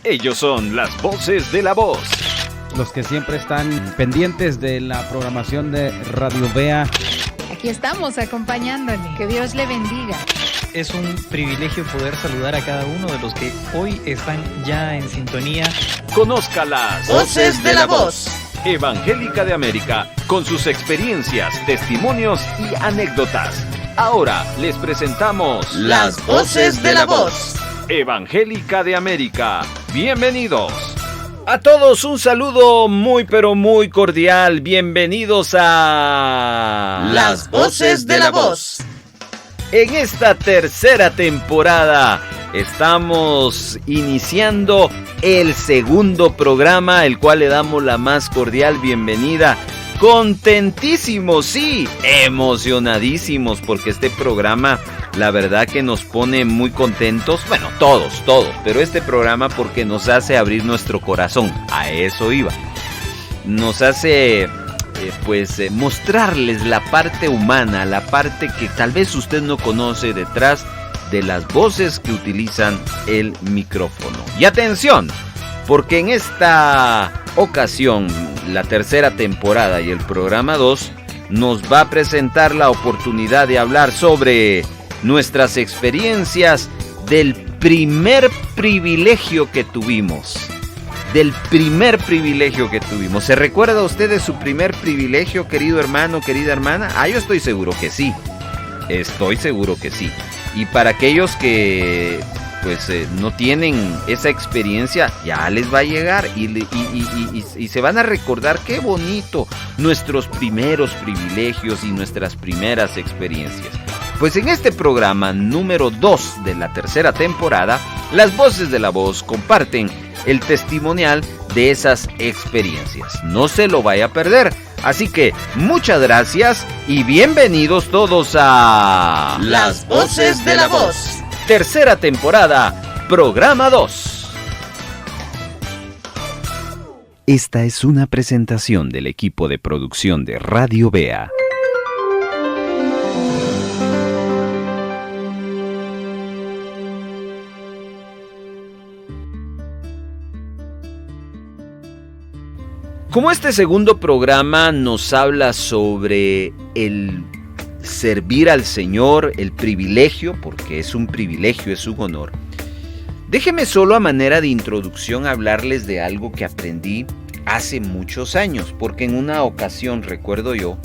Ellos son las voces de la voz. Los que siempre están pendientes de la programación de Radio Vea. Aquí estamos acompañándole. Que Dios le bendiga. Es un privilegio poder saludar a cada uno de los que hoy están ya en sintonía. Conozca las voces de la voz. Evangélica de América, con sus experiencias, testimonios y anécdotas. Ahora les presentamos las voces de la voz. Evangélica de América. Bienvenidos. A todos un saludo muy pero muy cordial. Bienvenidos a las voces de la voz. En esta tercera temporada estamos iniciando el segundo programa, el cual le damos la más cordial bienvenida. Contentísimos, sí, emocionadísimos, porque este programa, la verdad que nos pone muy contentos. Bueno, todos, pero este programa porque nos hace abrir nuestro corazón, a eso iba. Nos hace, mostrarles la parte humana, la parte que tal vez usted no conoce detrás de las voces que utilizan el micrófono. Y atención, porque en esta ocasión, la tercera temporada y el programa 2, nos va a presentar la oportunidad de hablar sobre nuestras experiencias del primer privilegio que tuvimos. ¿Se recuerda usted de su primer privilegio, querido hermano, querida hermana? Yo estoy seguro que sí. Y para aquellos que no tienen esa experiencia, ya les va a llegar y se van a recordar qué bonito nuestros primeros privilegios y nuestras primeras experiencias. Pues en este programa número 2 de la tercera temporada, las voces de la voz comparten el testimonial de esas experiencias. No se lo vaya a perder. Así que muchas gracias y bienvenidos todos a las voces de la voz. Tercera temporada, programa 2. Esta es una presentación del equipo de producción de Radio Vea. Como este segundo programa nos habla sobre el servir al Señor, el privilegio, porque es un privilegio, es un honor. Déjeme solo a manera de introducción hablarles de algo que aprendí hace muchos años, porque en una ocasión recuerdo yo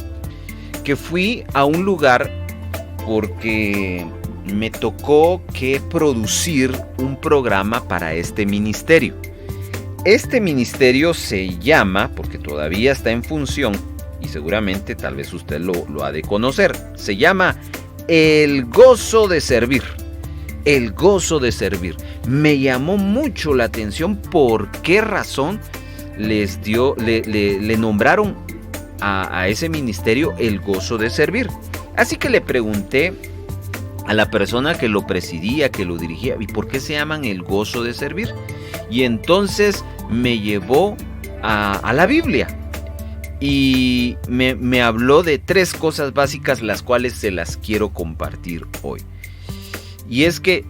que fui a un lugar porque me tocó que producir un programa para este ministerio. Este ministerio se llama, porque todavía está en función, y seguramente tal vez usted lo ha de conocer, se llama El Gozo de Servir. El Gozo de Servir. Me llamó mucho la atención por qué razón le nombraron a ese ministerio El Gozo de Servir. Así que le pregunté a la persona que lo presidía, que lo dirigía, ¿y por qué se llaman El Gozo de Servir? Y entonces me llevó a la Biblia y me habló de 3 cosas básicas, las cuales se las quiero compartir hoy. Y es que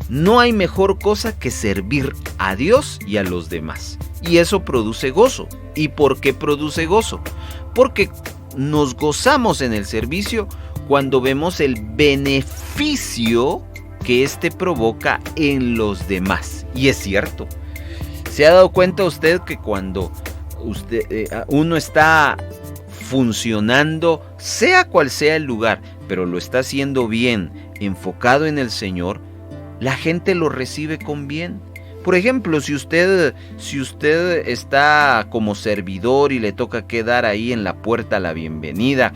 no hay mejor cosa que servir a Dios y a los demás. Y eso produce gozo. ¿Y por qué produce gozo? Porque nos gozamos en el servicio cuando vemos el beneficio que éste provoca en los demás. Y es cierto. ¿Se ha dado cuenta usted que cuando uno está funcionando, sea cual sea el lugar, pero lo está haciendo bien, enfocado en el Señor, la gente lo recibe con bien? Por ejemplo, si usted está como servidor y le toca quedar ahí en la puerta la bienvenida,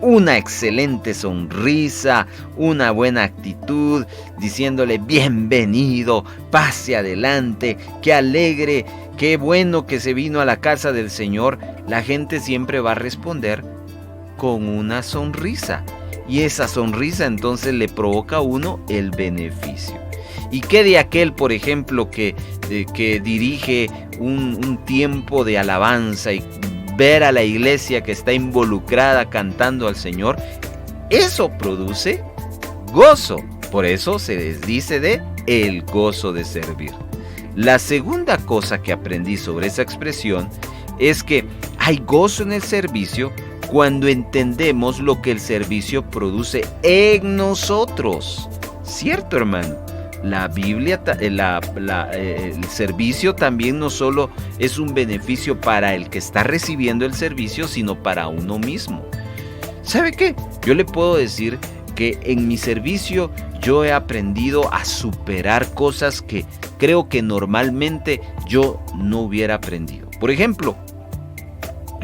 una excelente sonrisa, una buena actitud, diciéndole bienvenido, pase adelante, qué alegre, qué bueno que se vino a la casa del Señor, la gente siempre va a responder con una sonrisa. Y esa sonrisa entonces le provoca a uno el beneficio. ¿Y qué de aquel, por ejemplo, que dirige un tiempo de alabanza y ver a la iglesia que está involucrada cantando al Señor? Eso produce gozo. Por eso se les dice de el gozo de servir. La segunda cosa que aprendí sobre esa expresión es que hay gozo en el servicio cuando entendemos lo que el servicio produce en nosotros. ¿Cierto, hermano? La Biblia, el servicio también no solo es un beneficio para el que está recibiendo el servicio, sino para uno mismo. ¿Sabe qué? Yo le puedo decir que en mi servicio yo he aprendido a superar cosas que creo que normalmente yo no hubiera aprendido. Por ejemplo,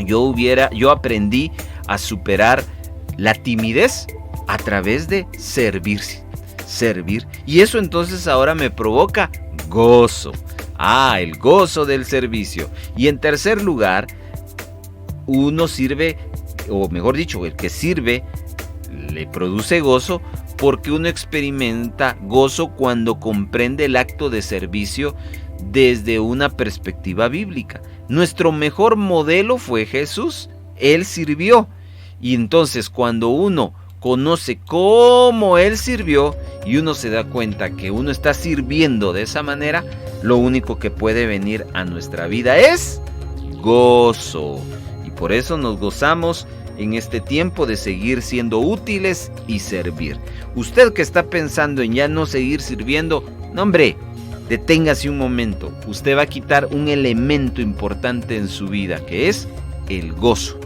yo aprendí a superar la timidez a través de servir. Y eso entonces ahora me provoca gozo. El gozo del servicio. Y en tercer lugar, uno sirve, o mejor dicho, el que sirve le produce gozo porque uno experimenta gozo cuando comprende el acto de servicio desde una perspectiva bíblica. Nuestro mejor modelo fue Jesús. Él sirvió. Y entonces cuando uno conoce cómo Él sirvió y uno se da cuenta que uno está sirviendo de esa manera, lo único que puede venir a nuestra vida es gozo. Y por eso nos gozamos en este tiempo de seguir siendo útiles y servir. Usted que está pensando en ya no seguir sirviendo, no, hombre, deténgase un momento. Usted va a quitar un elemento importante en su vida, que es el gozo,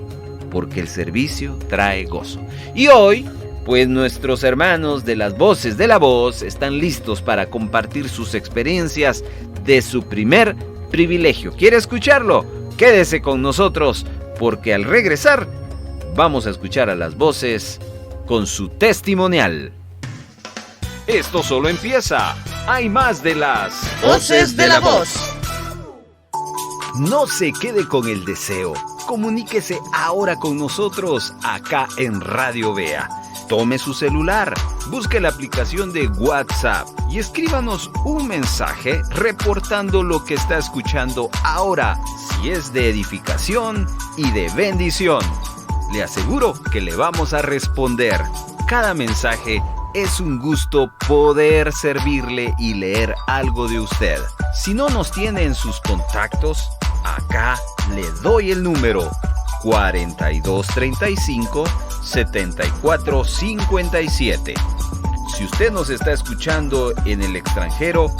porque el servicio trae gozo. Y hoy, pues nuestros hermanos de las Voces de la Voz están listos para compartir sus experiencias de su primer privilegio. ¿Quiere escucharlo? Quédese con nosotros, porque al regresar vamos a escuchar a las voces con su testimonial. Esto solo empieza. Hay más de las Voces de la Voz. No se quede con el deseo. Comuníquese ahora con nosotros acá en Radio Vea. Tome su celular, busque la aplicación de WhatsApp y escríbanos un mensaje reportando lo que está escuchando ahora, si es de edificación y de bendición. Le aseguro que le vamos a responder. Cada mensaje es un gusto poder servirle y leer algo de usted. Si no nos tiene en sus contactos, acá le doy el número 4235-7457. Si usted nos está escuchando en el extranjero,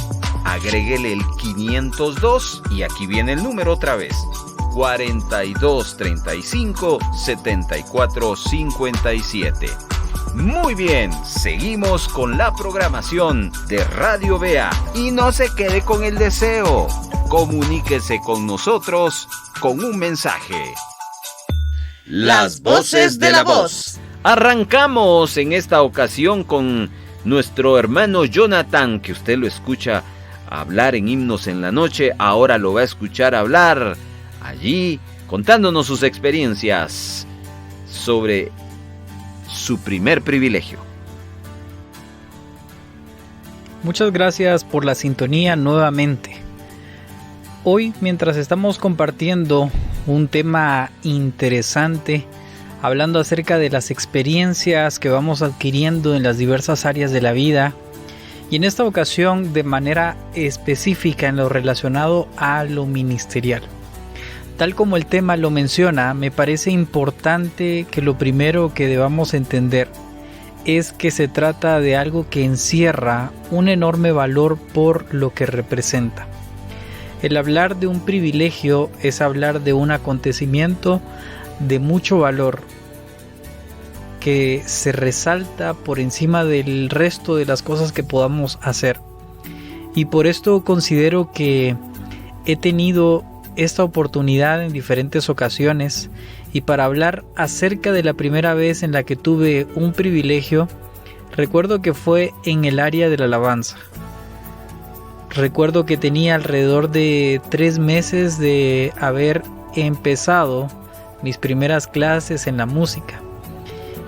agréguele el 502 y aquí viene el número otra vez. 4235-7457. Muy bien, seguimos con la programación de Radio Vea y no se quede con el deseo. Comuníquese con nosotros con un mensaje. Las Voces de la Voz. Arrancamos en esta ocasión con nuestro hermano Jonathan, que usted lo escucha hablar en Himnos en la Noche, ahora lo va a escuchar hablar allí, contándonos sus experiencias sobre su primer privilegio. Muchas gracias por la sintonía nuevamente. Hoy, mientras estamos compartiendo un tema interesante, hablando acerca de las experiencias que vamos adquiriendo en las diversas áreas de la vida, y en esta ocasión de manera específica en lo relacionado a lo ministerial. Tal como el tema lo menciona, me parece importante que lo primero que debamos entender es que se trata de algo que encierra un enorme valor por lo que representa. El hablar de un privilegio es hablar de un acontecimiento de mucho valor que se resalta por encima del resto de las cosas que podamos hacer. Y por esto considero que he tenido esta oportunidad en diferentes ocasiones, y para hablar acerca de la primera vez en la que tuve un privilegio, recuerdo que fue en el área de la alabanza. Recuerdo que tenía alrededor de 3 meses de haber empezado mis primeras clases en la música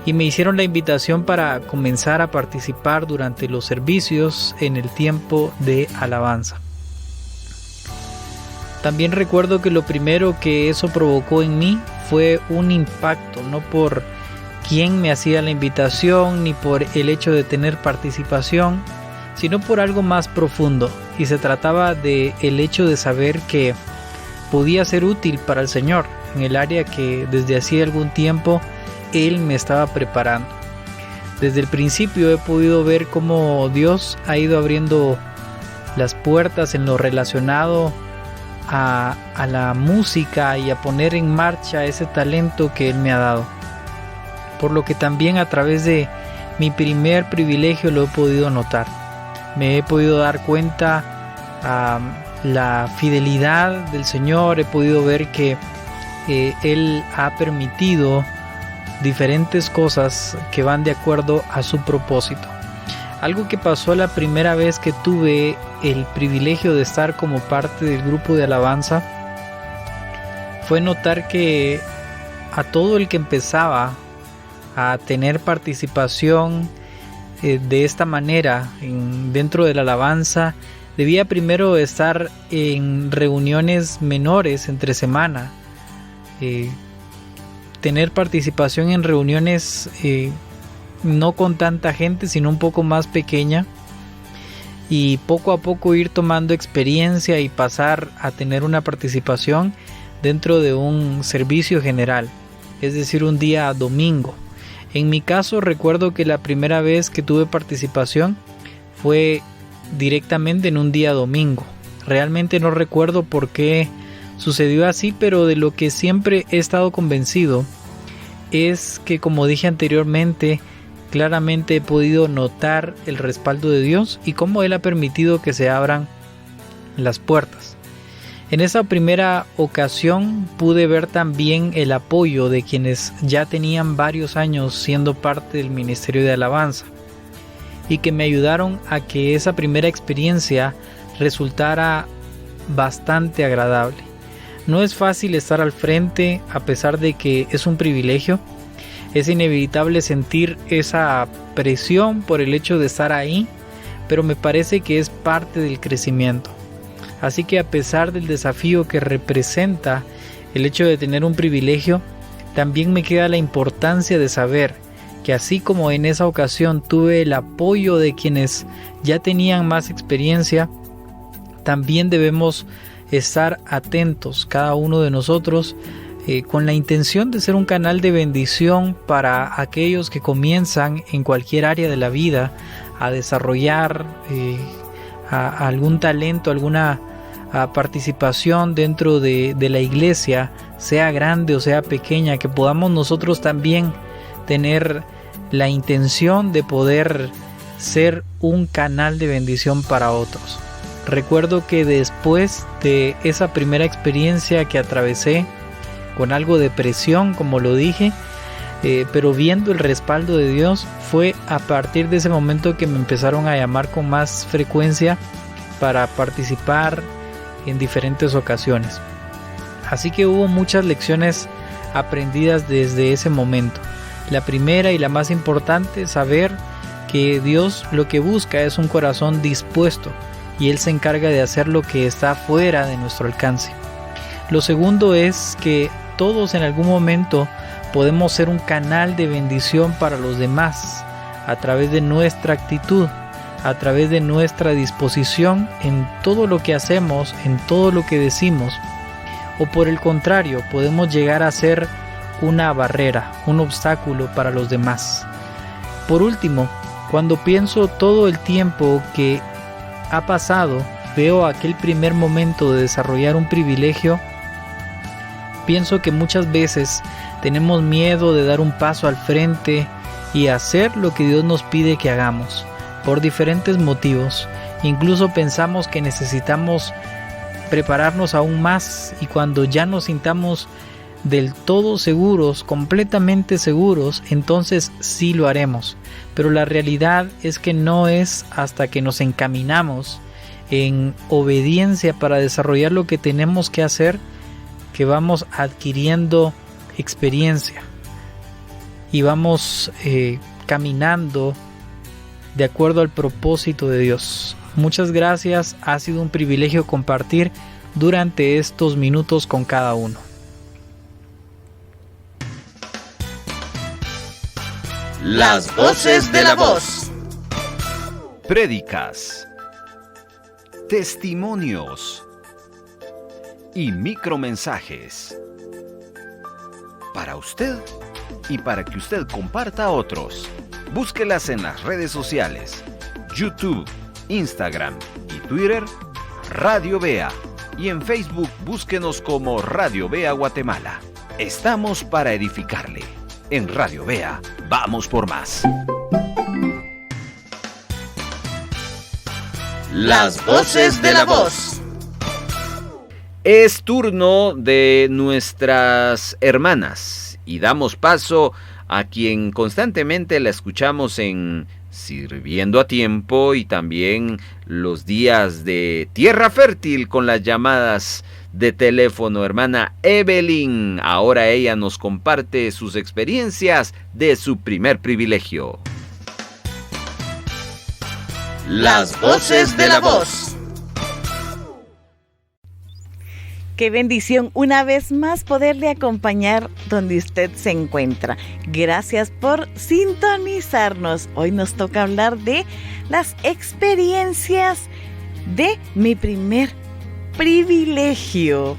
y me hicieron la invitación para comenzar a participar durante los servicios en el tiempo de alabanza. También recuerdo que lo primero que eso provocó en mí fue un impacto, no por quién me hacía la invitación ni por el hecho de tener participación, sino por algo más profundo, y se trataba de el hecho de saber que podía ser útil para el Señor en el área que desde hacía algún tiempo Él me estaba preparando. Desde el principio he podido ver cómo Dios ha ido abriendo las puertas en lo relacionado a la música y a poner en marcha ese talento que Él me ha dado. Por lo que también a través de mi primer privilegio lo he podido notar. Me he podido dar cuenta la fidelidad del Señor, he podido ver que Él ha permitido diferentes cosas que van de acuerdo a su propósito. Algo que pasó la primera vez que tuve el privilegio de estar como parte del grupo de alabanza fue notar que a todo el que empezaba a tener participación de esta manera dentro de la alabanza debía primero estar en reuniones menores entre semana, tener participación en reuniones no con tanta gente, sino un poco más pequeña, y poco a poco ir tomando experiencia y pasar a tener una participación dentro de un servicio general, es decir, un día domingo. En mi caso recuerdo que la primera vez que tuve participación fue directamente en un día domingo. Realmente no recuerdo por qué sucedió así, pero de lo que siempre he estado convencido es que, como dije anteriormente, claramente he podido notar el respaldo de Dios y cómo Él ha permitido que se abran las puertas. En esa primera ocasión pude ver también el apoyo de quienes ya tenían varios años siendo parte del ministerio de alabanza y que me ayudaron a que esa primera experiencia resultara bastante agradable. No es fácil estar al frente, a pesar de que es un privilegio. Es inevitable sentir esa presión por el hecho de estar ahí, pero me parece que es parte del crecimiento. Así que a pesar del desafío que representa el hecho de tener un privilegio, también me queda la importancia de saber que así como en esa ocasión tuve el apoyo de quienes ya tenían más experiencia, también debemos estar atentos cada uno de nosotros con la intención de ser un canal de bendición para aquellos que comienzan en cualquier área de la vida a desarrollar a algún talento, alguna participación dentro de la iglesia, sea grande o sea pequeña, que podamos nosotros también tener la intención de poder ser un canal de bendición para otros. Recuerdo que después de esa primera experiencia que atravesé con algo de presión, como lo dije, pero viendo el respaldo de Dios, fue a partir de ese momento que me empezaron a llamar con más frecuencia para participar en diferentes ocasiones. Así que hubo muchas lecciones aprendidas desde ese momento. La primera y la más importante, saber que Dios lo que busca es un corazón dispuesto y Él se encarga de hacer lo que está fuera de nuestro alcance. Lo segundo es que todos en algún momento podemos ser un canal de bendición para los demás a través de nuestra actitud, a través de nuestra disposición en todo lo que hacemos, en todo lo que decimos, o por el contrario, podemos llegar a ser una barrera, un obstáculo para los demás. Por último, cuando pienso todo el tiempo que ha pasado, veo aquel primer momento de desarrollar un privilegio, pienso que muchas veces tenemos miedo de dar un paso al frente y hacer lo que Dios nos pide que hagamos, por diferentes motivos. Incluso pensamos que necesitamos prepararnos aún más, y cuando ya nos sintamos del todo seguros, completamente seguros, entonces sí lo haremos. Pero la realidad es que no es hasta que nos encaminamos en obediencia para desarrollar lo que tenemos que hacer que vamos adquiriendo experiencia y vamos caminando de acuerdo al propósito de Dios. Muchas gracias, ha sido un privilegio compartir durante estos minutos con cada uno. Las voces de la voz. prédicas, testimonios y micromensajes. Para usted y para que usted comparta a otros. Búsquelas en las redes sociales, YouTube, Instagram y Twitter, Radio Vea. Y en Facebook búsquenos como Radio Vea Guatemala. Estamos para edificarle. En Radio Vea, vamos por más. Las voces de la voz. Es turno de nuestras hermanas y damos paso a quien constantemente la escuchamos en Sirviendo a Tiempo y también los días de Tierra Fértil con las llamadas de teléfono. Hermana Evelyn, ahora ella nos comparte sus experiencias de su primer privilegio. Las voces de la voz. Qué bendición una vez más poderle acompañar donde usted se encuentra. Gracias por sintonizarnos. Hoy nos toca hablar de las experiencias de mi primer privilegio.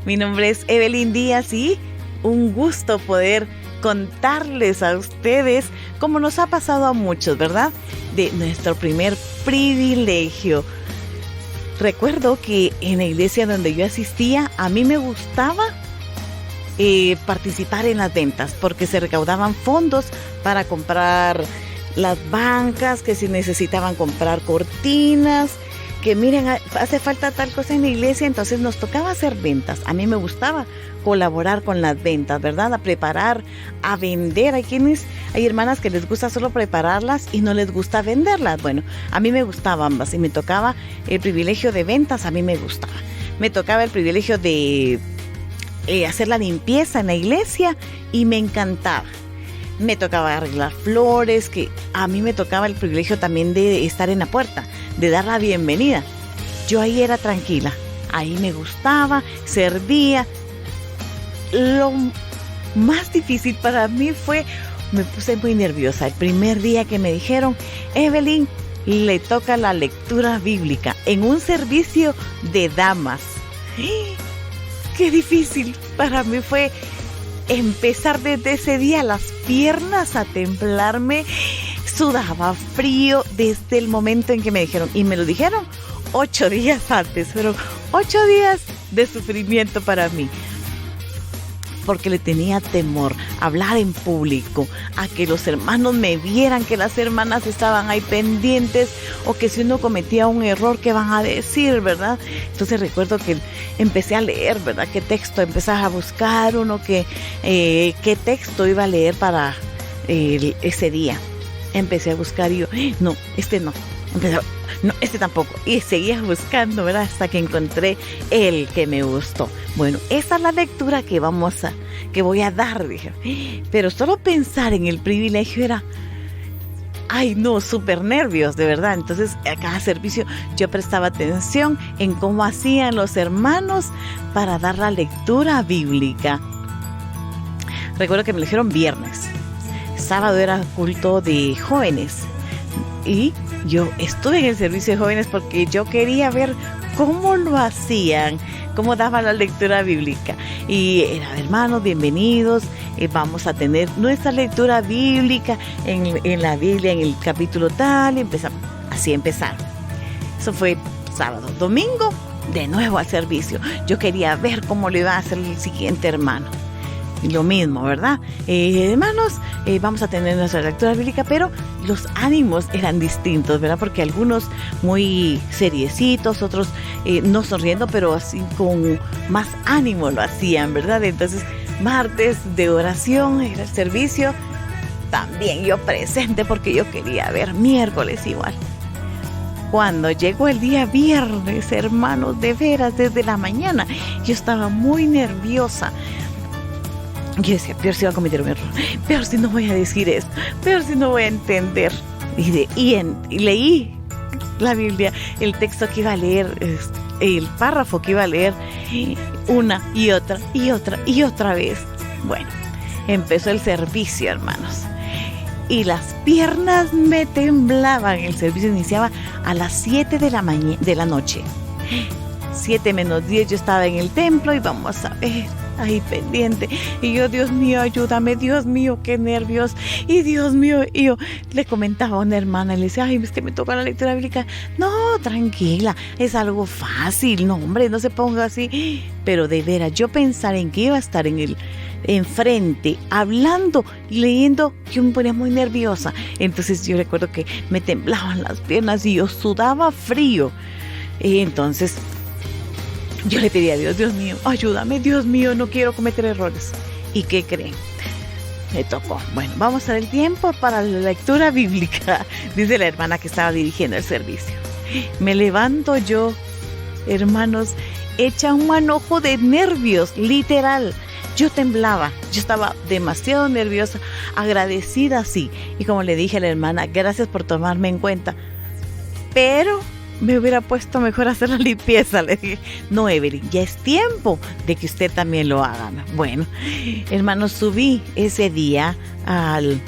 Mi nombre es Evelyn Díaz y un gusto poder contarles a ustedes, como nos ha pasado a muchos, ¿verdad?, de nuestro primer privilegio. Recuerdo que en la iglesia donde yo asistía, a mí me gustaba participar en las ventas porque se recaudaban fondos para comprar las bancas, que si necesitaban comprar cortinas, que miren, hace falta tal cosa en la iglesia, entonces nos tocaba hacer ventas. A mí me gustaba colaborar con las ventas, ¿verdad? A preparar, a vender. Hay hermanas que les gusta solo prepararlas y no les gusta venderlas. Bueno, a mí me gustaba ambas y me tocaba el privilegio de ventas, a mí me gustaba. Me tocaba el privilegio de hacer la limpieza en la iglesia y me encantaba. Me tocaba arreglar flores, que a mí me tocaba el privilegio también de estar en la puerta, de dar la bienvenida. Yo ahí era tranquila, ahí me gustaba, servía. Lo más difícil para mí me puse muy nerviosa. El primer día que me dijeron, Evelyn, le toca la lectura bíblica en un servicio de damas. ¡Qué difícil! Para mí fue empezar desde ese día, las piernas a temblarme, sudaba frío desde el momento en que me dijeron. Y me lo dijeron 8 días antes, pero 8 días de sufrimiento para mí. Porque le tenía temor a hablar en público, a que los hermanos me vieran, que las hermanas estaban ahí pendientes, o que si uno cometía un error, ¿qué van a decir, verdad? Entonces recuerdo que empecé a leer, ¿verdad? ¿Qué texto? Empezaba a buscar uno qué texto iba a leer para ese día. Empecé a buscar y yo, no, este no. No, este tampoco. Y seguía buscando, ¿verdad? Hasta que encontré el que me gustó. Bueno, esa es la lectura que voy a dar, dije. Pero solo pensar en el privilegio era, ay no, súper nervios, de verdad. Entonces, a cada servicio yo prestaba atención en cómo hacían los hermanos para dar la lectura bíblica. Recuerdo que me lo dijeron viernes. Sábado era culto de jóvenes. Y yo estuve en el servicio de jóvenes porque yo quería ver cómo lo hacían, cómo daban la lectura bíblica. Y era, hermanos, bienvenidos, vamos a tener nuestra lectura bíblica en la Biblia, en el capítulo tal, y empezamos. Así empezaron. Eso fue sábado. Domingo, de nuevo al servicio. Yo quería ver cómo le iba a hacer el siguiente hermano. Lo mismo, ¿verdad? Hermanos, vamos a tener nuestra lectura bíblica, pero los ánimos eran distintos, ¿verdad? Porque algunos muy seriecitos, otros no sonriendo, pero así con más ánimo lo hacían, ¿verdad? Entonces, martes de oración era el servicio, también yo presente porque yo quería ver. Miércoles igual. Cuando llegó el día viernes, hermanos, de veras, desde la mañana, yo estaba muy nerviosa. Yo decía, peor si va a cometer un error, peor si no voy a decir esto, peor si no voy a entender. Y leí la Biblia, el texto que iba a leer, el párrafo que iba a leer, una y otra y otra y otra vez. Bueno, empezó el servicio, hermanos. y las piernas me temblaban. El servicio iniciaba a las 7 de la noche. 7 menos 10 yo estaba en el templo y vamos a ver, ahí pendiente. Y yo, Dios mío, ayúdame, Dios mío, qué nervios. Y Dios mío, y yo le comentaba a una hermana y le decía, ay, es que me toca la lectura bíblica. No, tranquila, es algo fácil, no, hombre, no se ponga así. Pero de veras, yo pensar en que iba a estar enfrente, hablando, leyendo, yo me ponía muy nerviosa. Entonces yo recuerdo que me temblaban las piernas y yo sudaba frío. Y entonces yo le pedí a Dios, Dios mío, ayúdame, Dios mío, no quiero cometer errores. ¿Y qué creen? Me tocó. Bueno, vamos a dar el tiempo para la lectura bíblica, dice la hermana que estaba dirigiendo el servicio. Me levanto yo, hermanos, hecha un manojo de nervios, literal. Yo temblaba, yo estaba demasiado nerviosa, agradecida, sí. Y como le dije a la hermana, gracias por tomarme en cuenta. Pero me hubiera puesto mejor a hacer la limpieza. Le dije, no, Evelyn, ya es tiempo de que usted también lo haga. Bueno, hermanos, subí ese día al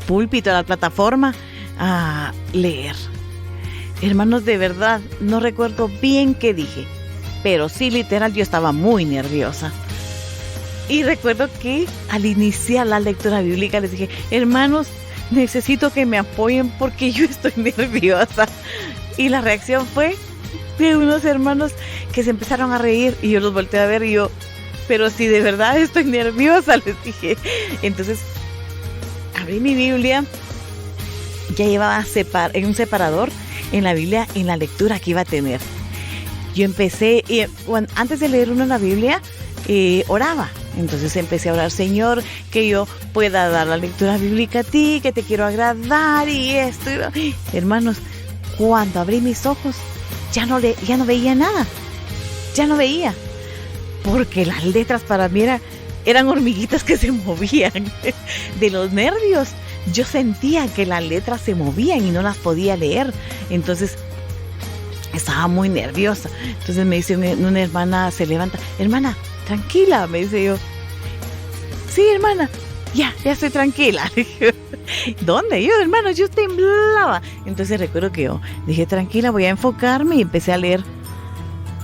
púlpito, a la plataforma, a leer. Hermanos, de verdad, no recuerdo bien qué dije, pero sí, literal, yo estaba muy nerviosa. Y recuerdo que al iniciar la lectura bíblica les dije, hermanos, necesito que me apoyen porque yo estoy nerviosa. Y la reacción fue de unos hermanos que se empezaron a reír y yo los volteé a ver y yo, pero si de verdad estoy nerviosa, les dije. Entonces abrí mi Biblia, ya llevaba en un separador en la Biblia, en la lectura que iba a tener. Yo empecé, antes de leer uno en la Biblia, oraba. Entonces empecé a orar, Señor, que yo pueda dar la lectura bíblica a ti, que te quiero agradar y esto. Hermanos, cuando abrí mis ojos, ya no veía nada. Ya no veía. Porque las letras para mí eran hormiguitas que se movían de los nervios. Yo sentía que las letras se movían y no las podía leer. Entonces estaba muy nerviosa. Entonces me dice una hermana, se levanta, hermana, tranquila, me dice yo. Sí, hermana, ya estoy tranquila. ¿Dónde? Yo, hermano, yo temblaba. Entonces recuerdo que yo dije, tranquila, voy a enfocarme y empecé a leer.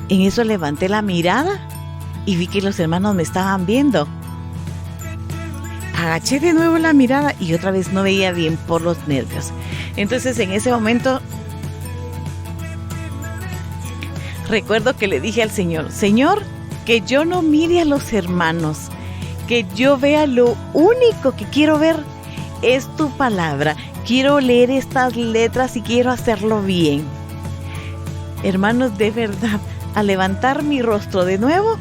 En eso levanté la mirada y vi que los hermanos me estaban viendo. Agaché de nuevo la mirada y otra vez no veía bien por los nervios. Entonces en ese momento recuerdo que le dije al Señor, Señor, que yo no mire a los hermanos, que yo vea lo único que quiero ver es tu palabra. Quiero leer estas letras y quiero hacerlo bien. Hermanos, de verdad, al levantar mi rostro de nuevo,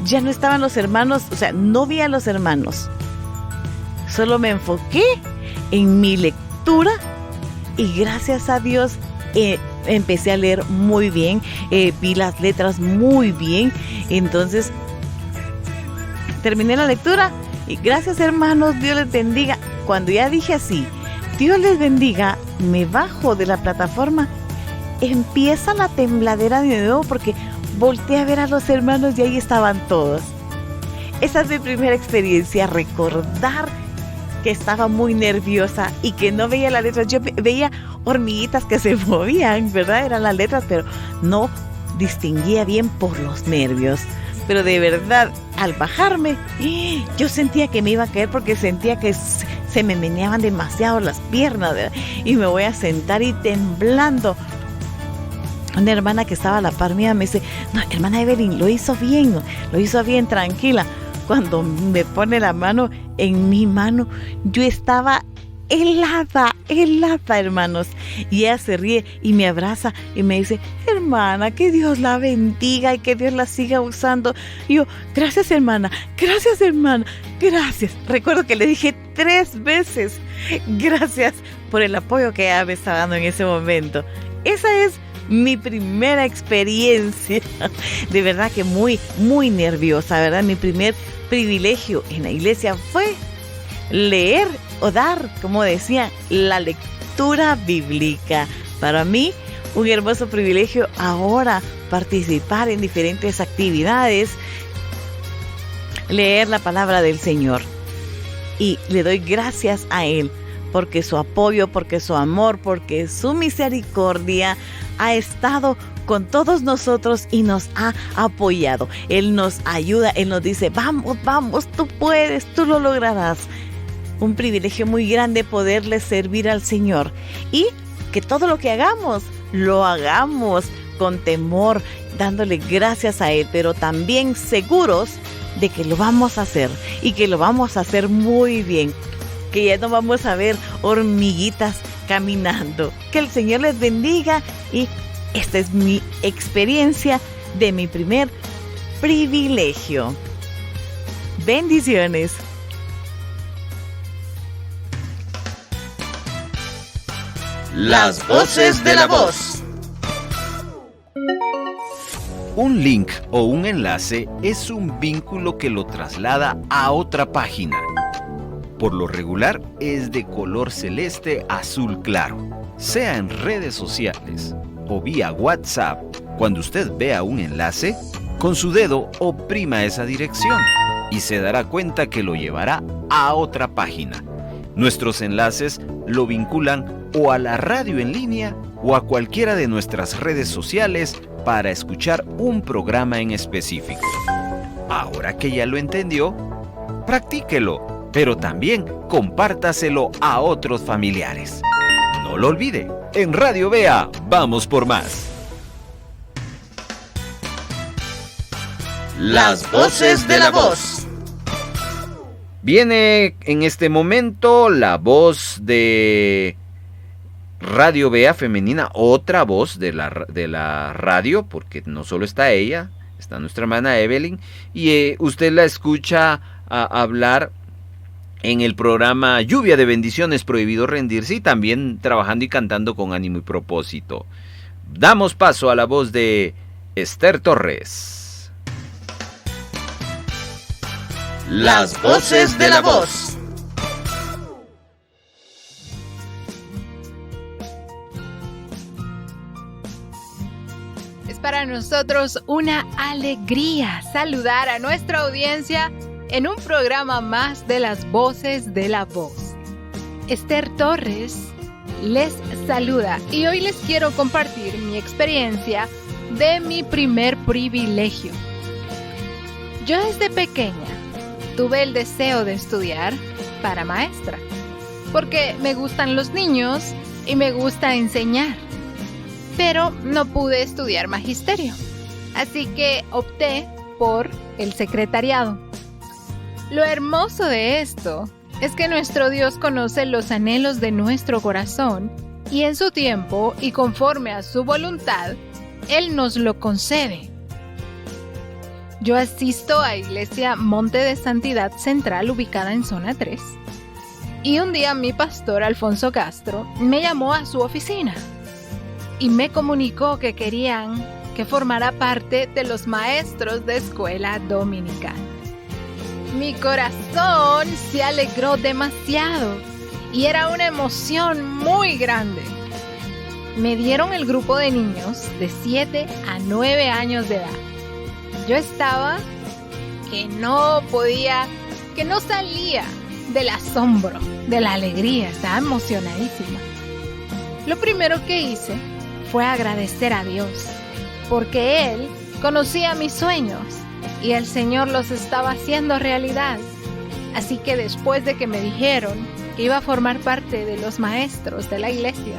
ya no estaban los hermanos, o sea, no vi a los hermanos. Solo me enfoqué en mi lectura y gracias a Dios empecé a leer muy bien, vi las letras muy bien. Entonces terminé la lectura y gracias, hermanos, Dios les bendiga. Cuando ya dije así, Dios les bendiga, me bajo de la plataforma, empieza la tembladera de nuevo porque volteé a ver a los hermanos y ahí estaban todos. Esa es mi primera experiencia, recordar que estaba muy nerviosa y que no veía las letras. Yo veía hormiguitas que se movían, ¿verdad? Eran las letras, pero no distinguía bien por los nervios. Pero de verdad, al bajarme, yo sentía que me iba a caer porque sentía que se me meneaban demasiado las piernas, ¿verdad? Y me voy a sentar y temblando. Una hermana que estaba a la par mía me dice, no, hermana Evelyn, lo hizo bien, tranquila. Cuando me pone la mano en mi mano, yo estaba helada, hermanos. Y ella se ríe y me abraza y me dice, hermana, que Dios la bendiga y que Dios la siga usando. Y yo, gracias, hermana, gracias. Recuerdo que le dije 3 veces, gracias por el apoyo que ella me estaba dando en ese momento. Esa es mi primera experiencia, de verdad que muy, muy nerviosa, ¿verdad? Mi primer privilegio en la iglesia fue leer o dar, como decía, la lectura bíblica. Para mí, un hermoso privilegio ahora participar en diferentes actividades, leer la palabra del Señor. y le doy gracias a Él porque su apoyo, porque su amor, porque su misericordia ha estado con todos nosotros y nos ha apoyado. Él nos ayuda, Él nos dice, vamos, tú puedes, tú lo lograrás. Un privilegio muy grande poderle servir al Señor y que todo lo que hagamos, lo hagamos con temor, dándole gracias a Él, pero también seguros de que lo vamos a hacer y que lo vamos a hacer muy bien, que ya no vamos a ver hormiguitas caminando. Que el Señor les bendiga y esta es mi experiencia de mi primer privilegio. Bendiciones. Las voces de la voz. Un link o un enlace es un vínculo que lo traslada a otra página. Por lo regular es de color celeste azul claro, sea en redes sociales o vía WhatsApp. Cuando usted vea un enlace, con su dedo oprima esa dirección y se dará cuenta que lo llevará a otra página. Nuestros enlaces lo vinculan o a la radio en línea o a cualquiera de nuestras redes sociales para escuchar un programa en específico. Ahora que ya lo entendió, practíquelo, pero también compártaselo a otros familiares. No lo olvide, en Radio Vea, vamos por más. Las voces de la voz. Viene en este momento la voz de Radio Vea Femenina, otra voz de la radio, porque no solo está ella, está nuestra hermana Evelyn, y usted la escucha hablar en el programa Lluvia de Bendiciones, Prohibido Rendirse, y también trabajando y cantando con ánimo y propósito. Damos paso a la voz de Esther Torres. Las voces de la voz. Es para nosotros una alegría saludar a nuestra audiencia en un programa más de Las Voces de la Voz. Esther Torres les saluda y hoy les quiero compartir mi experiencia de mi primer privilegio. Yo desde pequeña tuve el deseo de estudiar para maestra, porque me gustan los niños y me gusta enseñar, pero no pude estudiar magisterio, así que opté por el secretariado. Lo hermoso de esto es que nuestro Dios conoce los anhelos de nuestro corazón y en su tiempo y conforme a su voluntad, Él nos lo concede. Yo asisto a Iglesia Monte de Santidad Central ubicada en Zona 3 y un día mi pastor Alfonso Castro me llamó a su oficina y me comunicó que querían que formara parte de los maestros de escuela dominical. Mi corazón se alegró demasiado y era una emoción muy grande. Me dieron el grupo de niños de 7 a 9 años de edad. Yo estaba que no salía del asombro, de la alegría, estaba emocionadísima. Lo primero que hice fue agradecer a Dios, porque Él conocía mis sueños y el Señor los estaba haciendo realidad. Así que después de que me dijeron que iba a formar parte de los maestros de la iglesia,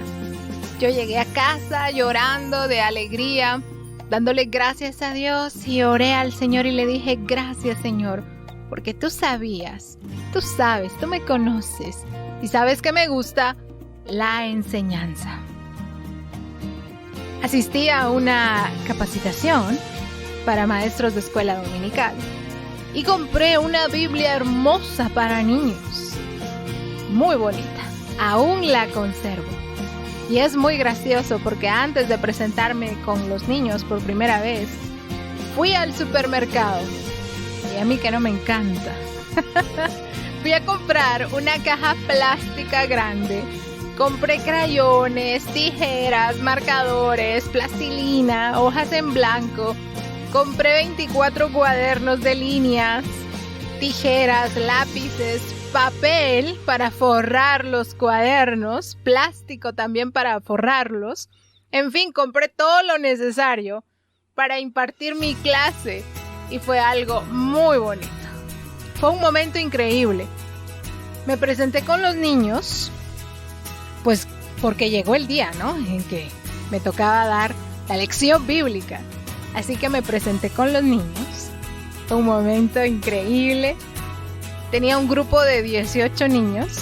yo llegué a casa llorando de alegría, dándole gracias a Dios y oré al Señor y le dije, gracias Señor, porque tú sabías, tú sabes, tú me conoces y sabes que me gusta la enseñanza. Asistí a una capacitación para maestros de escuela dominical y compré una Biblia hermosa para niños, muy bonita, aún la conservo. Y es muy gracioso porque antes de presentarme con los niños por primera vez, fui al supermercado, y a mí que no me encanta, fui a comprar una caja plástica grande, compré crayones, tijeras, marcadores, plastilina, hojas en blanco, compré 24 cuadernos de líneas, tijeras, lápices, papel para forrar los cuadernos, plástico también para forrarlos. En fin, compré todo lo necesario para impartir mi clase y fue algo muy bonito. Fue un momento increíble. Me presenté con los niños, pues porque llegó el día, ¿no?, en que me tocaba dar la lección bíblica. Así que me presenté con los niños. Fue un momento increíble. Tenía un grupo de 18 niños.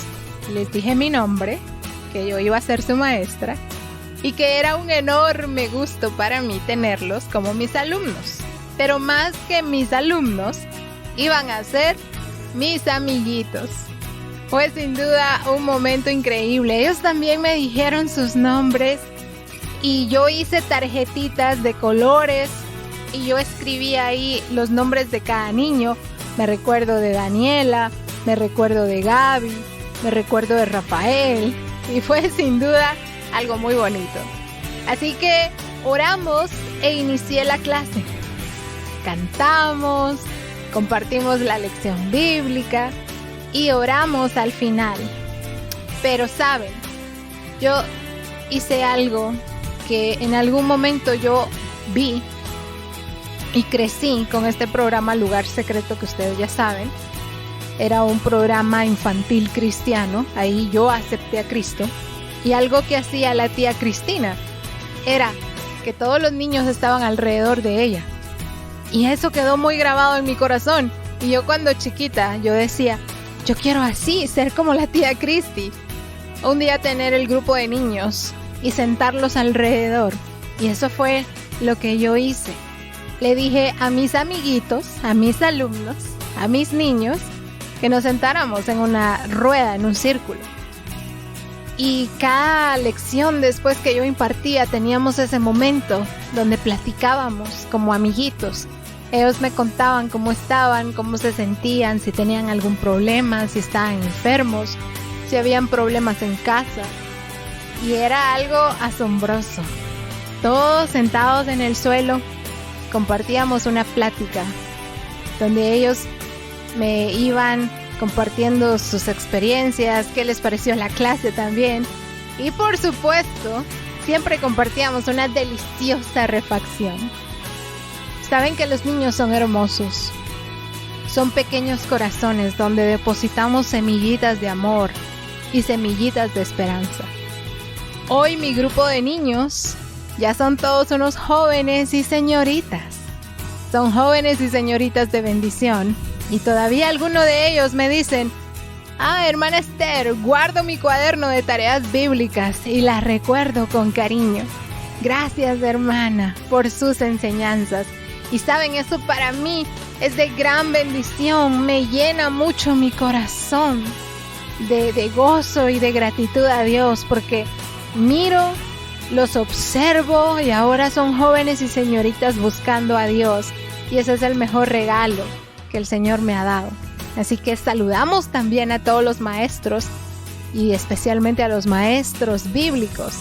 Les dije mi nombre, que yo iba a ser su maestra y que era un enorme gusto para mí tenerlos como mis alumnos. Pero más que mis alumnos, iban a ser mis amiguitos. Fue sin duda un momento increíble. Ellos también me dijeron sus nombres y yo hice tarjetitas de colores y yo escribí ahí los nombres de cada niño. Me recuerdo de Daniela, me recuerdo de Gaby, me recuerdo de Rafael y fue sin duda algo muy bonito. Así que oramos e inicié la clase. Cantamos, compartimos la lección bíblica y oramos al final. Pero saben, yo hice algo que en algún momento yo vi y crecí con este programa Lugar Secreto que ustedes ya saben. Era un programa infantil cristiano. Ahí yo acepté a Cristo. Y algo que hacía la tía Cristina era que todos los niños estaban alrededor de ella. Y eso quedó muy grabado en mi corazón. Y yo cuando chiquita, yo decía, yo quiero así, ser como la tía Cristi. Un día tener el grupo de niños y sentarlos alrededor. Y eso fue lo que yo hice. Le dije a mis amiguitos, a mis alumnos, a mis niños, que nos sentáramos en una rueda, en un círculo. Y cada lección después que yo impartía teníamos ese momento donde platicábamos como amiguitos. Ellos me contaban cómo estaban, cómo se sentían, si tenían algún problema, si estaban enfermos, si habían problemas en casa. Y era algo asombroso. Todos sentados en el suelo, compartíamos una plática donde ellos me iban compartiendo sus experiencias, qué les pareció la clase también. Y por supuesto, siempre compartíamos una deliciosa refacción. Saben que los niños son hermosos. Son pequeños corazones donde depositamos semillitas de amor y semillitas de esperanza. Hoy mi grupo de niños ya son todos unos jóvenes y señoritas. Son jóvenes y señoritas de bendición. Y todavía algunos de ellos me dicen, hermana Esther, guardo mi cuaderno de tareas bíblicas y las recuerdo con cariño. Gracias, hermana, por sus enseñanzas. Y saben, eso para mí es de gran bendición. Me llena mucho mi corazón de gozo y de gratitud a Dios, porque miro, los observo y ahora son jóvenes y señoritas buscando a Dios. Y ese es el mejor regalo que el Señor me ha dado. Así que saludamos también a todos los maestros y especialmente a los maestros bíblicos.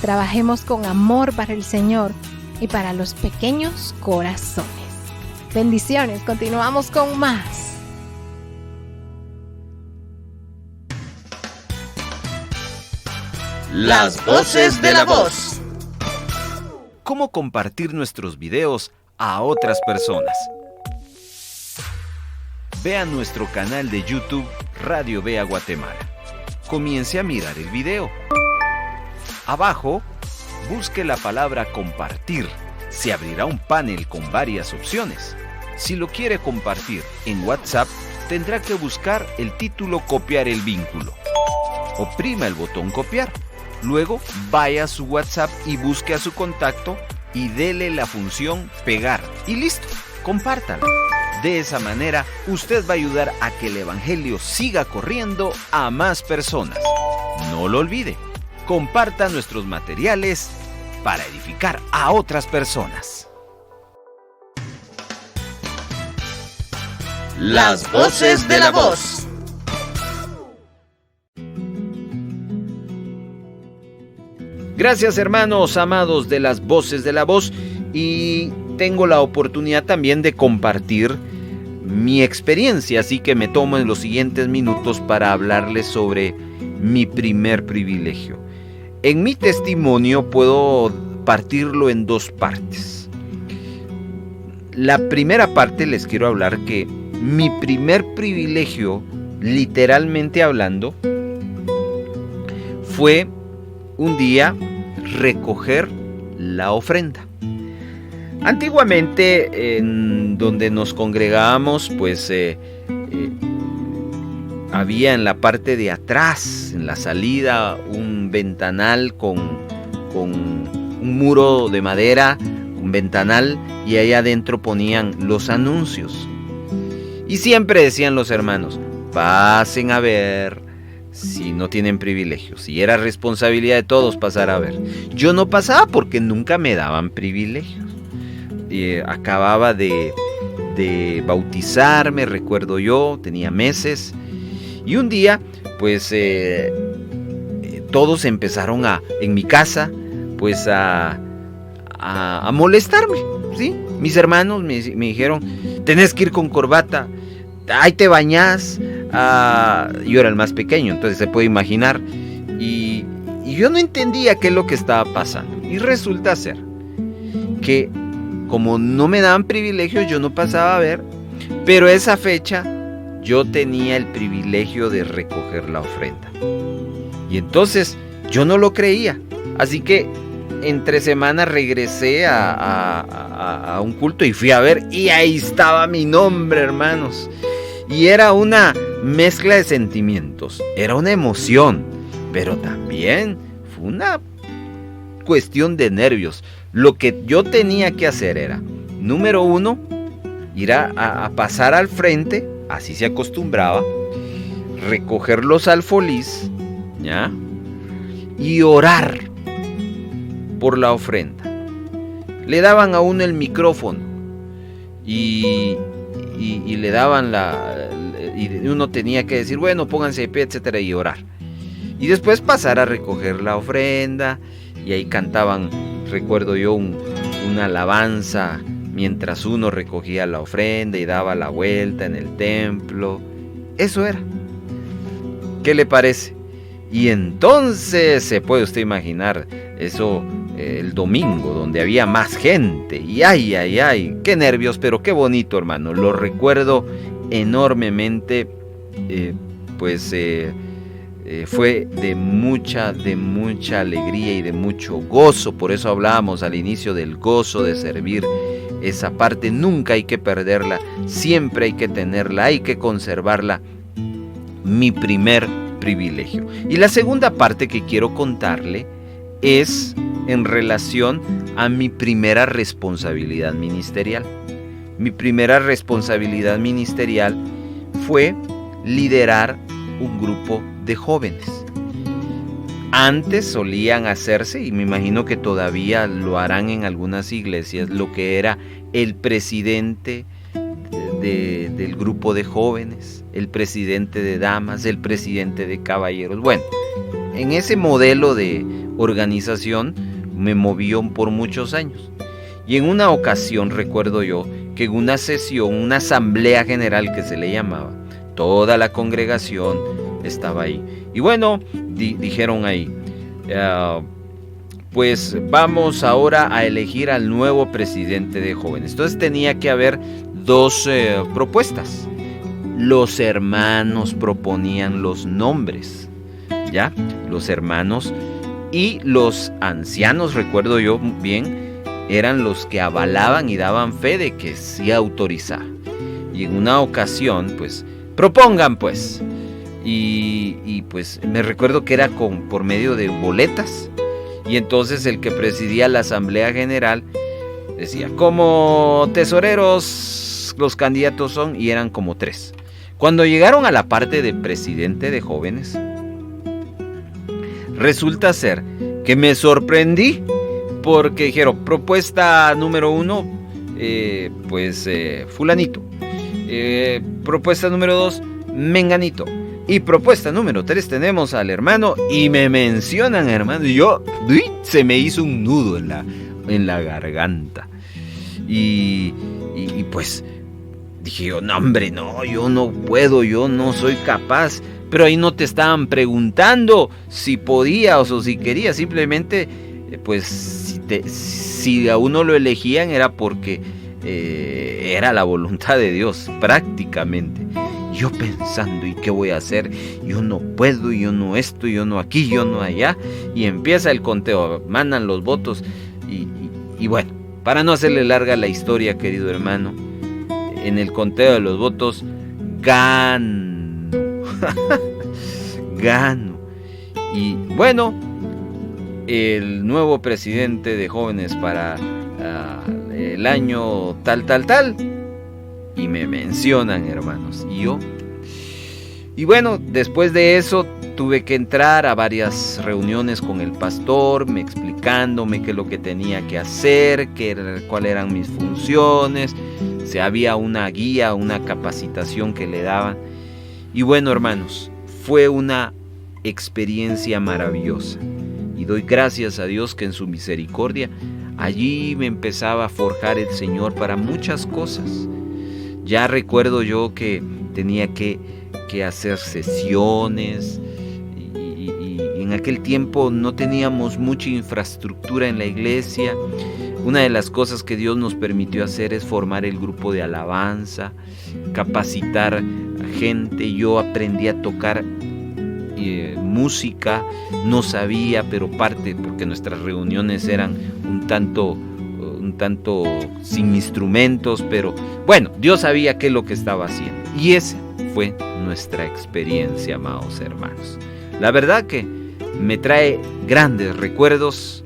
Trabajemos con amor para el Señor y para los pequeños corazones. Bendiciones, continuamos con más. Las voces de la voz. ¿Cómo compartir nuestros videos a otras personas? Vea nuestro canal de YouTube Radio Vea Guatemala. Comience a mirar el video. Abajo, busque la palabra compartir. Se abrirá un panel con varias opciones. Si lo quiere compartir en WhatsApp, tendrá que buscar el título Copiar el vínculo. Oprima el botón Copiar. Luego, vaya a su WhatsApp y busque a su contacto y dele la función Pegar. Y listo, compártalo. De esa manera, usted va a ayudar a que el Evangelio siga corriendo a más personas. No lo olvide, comparta nuestros materiales para edificar a otras personas. Las voces de la voz. Gracias, hermanos amados de las voces de la voz, y tengo la oportunidad también de compartir mi experiencia, así que me tomo en los siguientes minutos para hablarles sobre mi primer privilegio. En mi testimonio puedo partirlo en dos partes. La primera parte les quiero hablar que mi primer privilegio, literalmente hablando, fue un día recoger la ofrenda. Antiguamente, en donde nos congregábamos, pues había en la parte de atrás, en la salida, un ventanal con un muro de madera, un ventanal, y ahí adentro ponían los anuncios. Y siempre decían los hermanos, pasen a ver si no tienen privilegios. Y era responsabilidad de todos pasar a ver. Yo no pasaba porque nunca me daban privilegios. Acababa de bautizarme, recuerdo yo, tenía meses. Y un día, pues, todos empezaron en mi casa, pues, a molestarme, ¿sí? Mis hermanos me dijeron, tenés que ir con corbata, ahí te bañás. Yo era el más pequeño, entonces se puede imaginar. Y yo no entendía qué es lo que estaba pasando. Y resulta ser que, como no me daban privilegios, yo no pasaba a ver, pero esa fecha yo tenía el privilegio de recoger la ofrenda. Y entonces yo no lo creía. Así que entre semana regresé a un culto y fui a ver, y ahí estaba mi nombre, hermanos. Y era una mezcla de sentimientos, era una emoción, pero también fue una cuestión de nervios. Lo que yo tenía que hacer era, número uno, ir a pasar al frente, así se acostumbraba, recoger los alfolís, ¿ya? Y orar por la ofrenda. Le daban a uno el micrófono y le daban y uno tenía que decir, bueno, pónganse de pie, etcétera, y orar. Y después pasar a recoger la ofrenda, y ahí cantaban, recuerdo yo, una alabanza mientras uno recogía la ofrenda y daba la vuelta en el templo. Eso era. ¿Qué le parece? Y entonces se puede usted imaginar eso el domingo, donde había más gente. Y ay, qué nervios, pero qué bonito, hermano. Lo recuerdo enormemente. Fue de mucha alegría y de mucho gozo. Por eso hablábamos al inicio del gozo de servir. Esa parte nunca hay que perderla, siempre hay que tenerla, hay que conservarla. Mi primer privilegio. Y la segunda parte que quiero contarle es en relación a mi primera responsabilidad ministerial. Mi primera responsabilidad ministerial fue liderar un grupo de jóvenes. Antes solían hacerse, y me imagino que todavía lo harán en algunas iglesias, lo que era el presidente del grupo de jóvenes, el presidente de damas, el presidente de caballeros. Bueno, en ese modelo de organización me movió por muchos años. Y en una ocasión recuerdo yo que en una sesión, una asamblea general que se le llamaba, toda la congregación estaba ahí. Y bueno, dijeron ahí, pues vamos ahora a elegir al nuevo presidente de jóvenes. Entonces tenía que haber dos propuestas. Los hermanos proponían los nombres, ¿ya? Los hermanos y los ancianos, recuerdo yo bien, eran los que avalaban y daban fe de que sí autorizaba. Y en una ocasión, pues, propongan pues. Y pues me recuerdo que era por medio de boletas. Y entonces el que presidía la asamblea general decía, como tesoreros los candidatos son, y eran como 3. Cuando llegaron a la parte de presidente de jóvenes, resulta ser que me sorprendí porque dijeron, propuesta número 1, fulanito. Propuesta número 2, menganito. Y propuesta número 3 tenemos al hermano, y me mencionan hermano, y yo, se me hizo un nudo en la garganta. Y pues Dije yo, no hombre, no, yo no puedo, yo no soy capaz. Pero ahí no te estaban preguntando si podías o si querías, simplemente pues si a uno lo elegían era porque era la voluntad de Dios, prácticamente. Yo pensando, ¿y qué voy a hacer? Yo no puedo, yo no esto, yo no aquí, yo no allá. Y empieza el conteo, mandan los votos. Y bueno, para no hacerle larga la historia, querido hermano, en el conteo de los votos, gano. Gano. Y bueno, el nuevo presidente de jóvenes para el año tal. Y me mencionan, hermanos. Y bueno, después de eso tuve que entrar a varias reuniones con el pastor, explicándome qué es lo que tenía que hacer, cuáles eran mis funciones, si había una guía, una capacitación que le daban. Y bueno, hermanos, fue una experiencia maravillosa. Y doy gracias a Dios que en su misericordia allí me empezaba a forjar el Señor para muchas cosas. Ya recuerdo yo que tenía que hacer sesiones y en aquel tiempo no teníamos mucha infraestructura en la iglesia. Una de las cosas que Dios nos permitió hacer es formar el grupo de alabanza, capacitar a gente. Yo aprendí a tocar música, no sabía, pero parte, porque nuestras reuniones eran un tanto sin instrumentos, pero bueno, Dios sabía qué es lo que estaba haciendo. Y esa fue nuestra experiencia, amados hermanos. La verdad que me trae grandes recuerdos.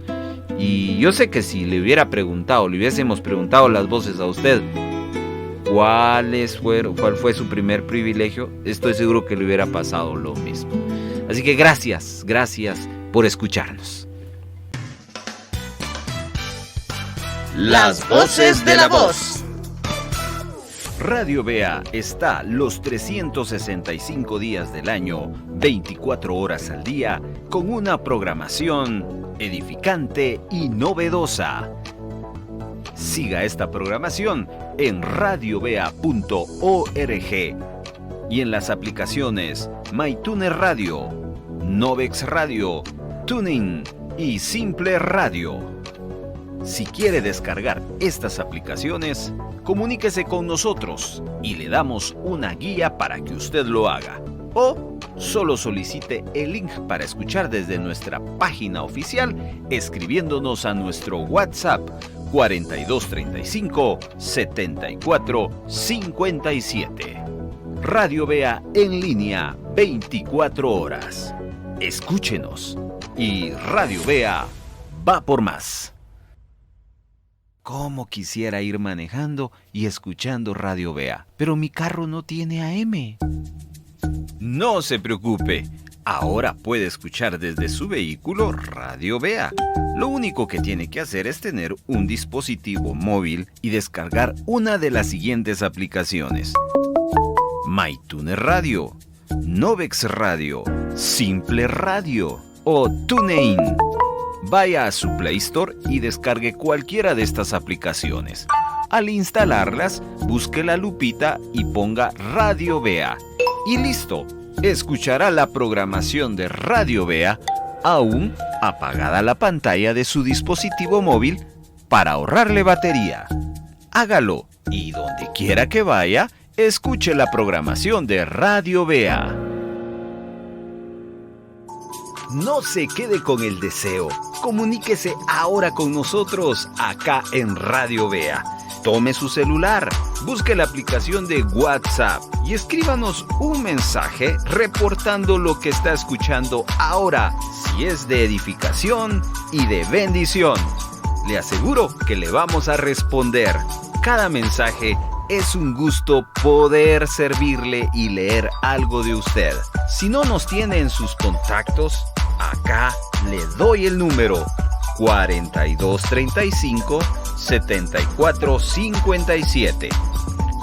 Y yo sé que si le hubiésemos preguntado las voces a usted cuál fue su primer privilegio, estoy seguro que le hubiera pasado lo mismo. Así que gracias por escucharnos. Las voces de la voz. Radio Vea está los 365 días del año, 24 horas al día, con una programación edificante y novedosa. Siga esta programación en radiovea.org y en las aplicaciones MyTuner Radio, Novex Radio, TuneIn y Simple Radio. Si quiere descargar estas aplicaciones, comuníquese con nosotros y le damos una guía para que usted lo haga. O solo solicite el link para escuchar desde nuestra página oficial escribiéndonos a nuestro WhatsApp 4235 7457. Radio Vea en línea 24 horas. Escúchenos y Radio Vea va por más. Cómo quisiera ir manejando y escuchando Radio Vea, pero mi carro no tiene AM. No se preocupe, ahora puede escuchar desde su vehículo Radio Vea. Lo único que tiene que hacer es tener un dispositivo móvil y descargar una de las siguientes aplicaciones: MyTuner Radio, Novex Radio, Simple Radio o TuneIn. Vaya a su Play Store y descargue cualquiera de estas aplicaciones. Al instalarlas, busque la lupita y ponga Radio Vea. Y listo, escuchará la programación de Radio Vea, aún apagada la pantalla de su dispositivo móvil, para ahorrarle batería. Hágalo y donde quiera que vaya, escuche la programación de Radio Vea. No se quede con el deseo. Comuníquese ahora con nosotros acá en Radio Vea. Tome su celular, busque la aplicación de WhatsApp y escríbanos un mensaje reportando lo que está escuchando ahora, si es de edificación y de bendición. Le aseguro que le vamos a responder. Cada mensaje es un gusto poder servirle y leer algo de usted. Si no nos tiene en sus contactos, acá le doy el número 4235 7457.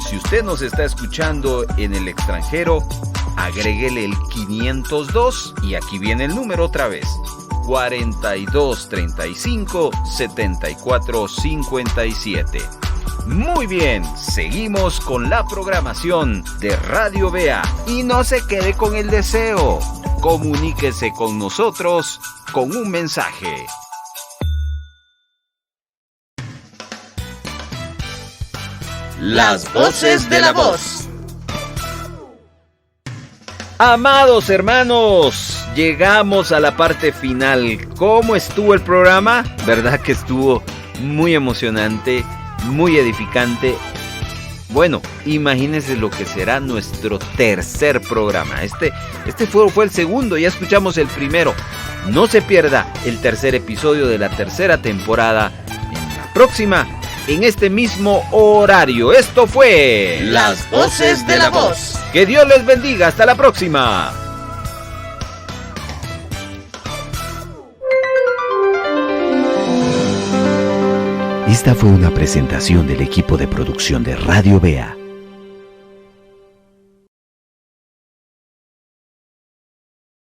Si usted nos está escuchando en el extranjero, agréguele el 502 y aquí viene el número otra vez: 4235 7457. Muy bien, seguimos con la programación de Radio Vea y no se quede con el deseo. Comuníquese con nosotros con un mensaje. Las voces de la voz. Amados hermanos, llegamos a la parte final. ¿Cómo estuvo el programa? ¿Verdad que estuvo muy emocionante, muy edificante? Bueno, imagínense lo que será nuestro tercer programa. Este fue el segundo, ya escuchamos el primero. No se pierda el tercer episodio de la tercera temporada en la próxima, en este mismo horario. Esto fue Las voces de la voz. Que Dios les bendiga. Hasta la próxima. Esta fue una presentación del equipo de producción de Radio Vea.